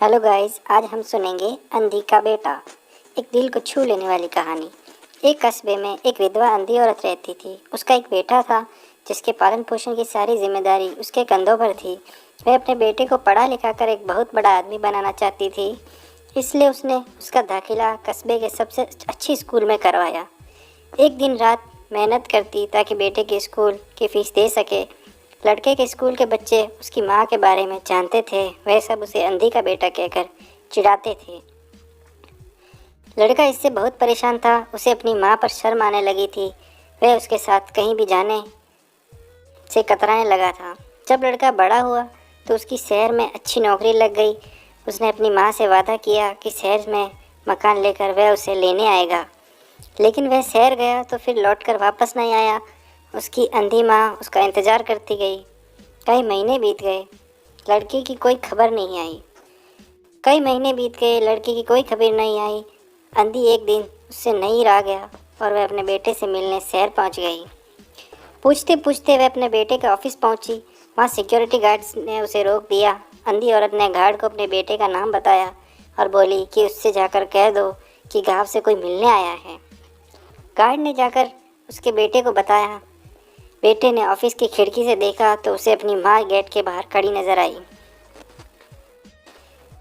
Hello guys, आज हम सुनेंगे अंधी का बेटा। एक दिल को छू लेने वाली कहानी। एक कस्बे में एक विधवा अंधी औरत रहती थी। उसका एक बेटा था जिसके पालन पोषण की सारी जिम्मेदारी उसके कंधों पर थी। वह अपने बेटे को पढ़ा लिखा कर एक बहुत बड़ा आदमी बनाना चाहती थी, इसलिए उसने उसका दाखिला कस्बे के सबसे अच्छी स्कूल में करवाया। एक दिन रात मेहनत करती ताकि बेटे के स्कूल की फीस दे सके। लड़के के स्कूल के बच्चे उसकी माँ के बारे में जानते थे। वह सब उसे अंधी का बेटा कहकर चिढ़ाते थे। लड़का इससे बहुत परेशान था। उसे अपनी माँ पर शर्म आने लगी थी। वह उसके साथ कहीं भी जाने से कतराने लगा था। जब लड़का बड़ा हुआ तो उसकी शहर में अच्छी नौकरी लग गई। उसने अपनी माँ से वादा किया कि शहर में मकान लेकर वह उसे लेने आएगा, लेकिन वह शहर गया तो फिर लौटकर वापस नहीं आया। उसकी अंधी माँ उसका इंतज़ार करती गई। कई महीने बीत गए, लड़के की कोई खबर नहीं आई। कई महीने बीत गए, लड़के की कोई खबर नहीं आई। अंधी एक दिन उससे नहीं रहा गया और वह अपने बेटे से मिलने शहर पहुंच गई। पूछते पूछते वह अपने बेटे के ऑफिस पहुंची। वहां सिक्योरिटी गार्ड्स ने उसे रोक दिया। अंधी औरत ने गार्ड को अपने बेटे का नाम बताया और बोली कि उससे जाकर कह दो कि गांव से कोई मिलने आया है। गार्ड ने जाकर उसके बेटे को बताया। बेटे ने ऑफिस की खिड़की से देखा तो उसे अपनी माँ गेट के बाहर खड़ी नजर आई।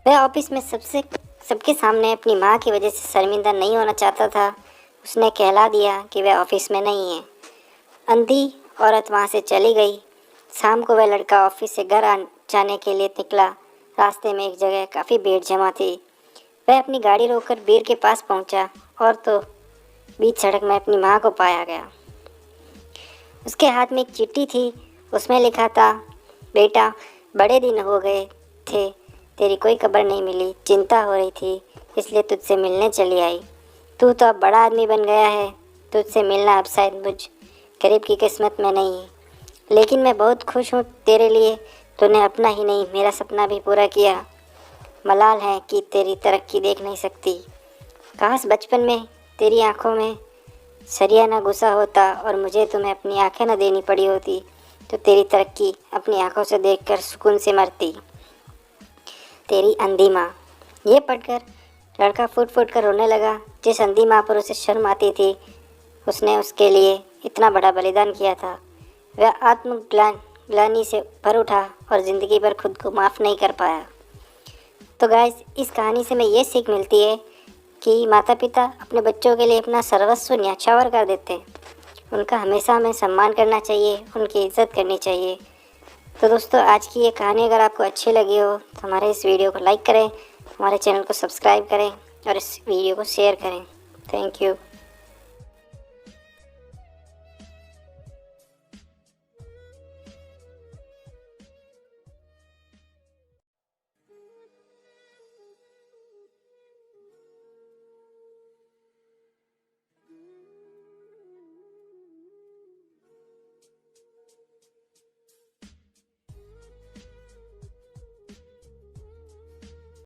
वह ऑफिस में सबके सामने अपनी माँ की वजह से शर्मिंदा नहीं होना चाहता था। उसने कहला दिया कि वह ऑफिस में नहीं है। अंधी औरत वहाँ से चली गई। शाम को वह लड़का ऑफिस से घर जाने के लिए निकला। रास्ते में एक जगह काफ़ी भीड़ जमा थी। वह अपनी गाड़ी रोककर भीड़ के पास पहुँचा और तो बीच सड़क में अपनी माँ को पाया गया। उसके हाथ में एक चिट्ठी थी। उसमें लिखा था, बेटा, बड़े दिन हो गए थे, तेरी कोई खबर नहीं मिली। चिंता हो रही थी इसलिए तुझसे मिलने चली आई। तू तो अब बड़ा आदमी बन गया है। तुझसे मिलना अब शायद मुझ गरीब की किस्मत में नहीं है, लेकिन मैं बहुत खुश हूँ तेरे लिए। तूने अपना ही नहीं मेरा सपना भी पूरा किया। मलाल है कि तेरी तरक्की देख नहीं सकती। काश बचपन में तेरी आंखों में सरिया ना घुसा होता और मुझे तुम्हें अपनी आंखें न देनी पड़ी होती, तो तेरी तरक्की अपनी आंखों से देखकर सुकून से मरती। तेरी अंधी माँ। ये पढ़कर लड़का फूट फूट कर रोने लगा। जिस अंधी माँ पर उसे शर्म आती थी, उसने उसके लिए इतना बड़ा बलिदान किया था। वह आत्मग्लानि से भर उठा और ज़िंदगी भर खुद को माफ़ नहीं कर पाया। तो गाइस, इस कहानी से हमें ये सीख मिलती है कि माता पिता अपने बच्चों के लिए अपना सर्वस्व न्यौछावर कर देते हैं। उनका हमेशा हमें सम्मान करना चाहिए, उनकी इज़्ज़त करनी चाहिए। तो दोस्तों, आज की ये कहानी अगर आपको अच्छी लगी हो तो हमारे इस वीडियो को लाइक करें, हमारे चैनल को सब्सक्राइब करें और इस वीडियो को शेयर करें। Thank you.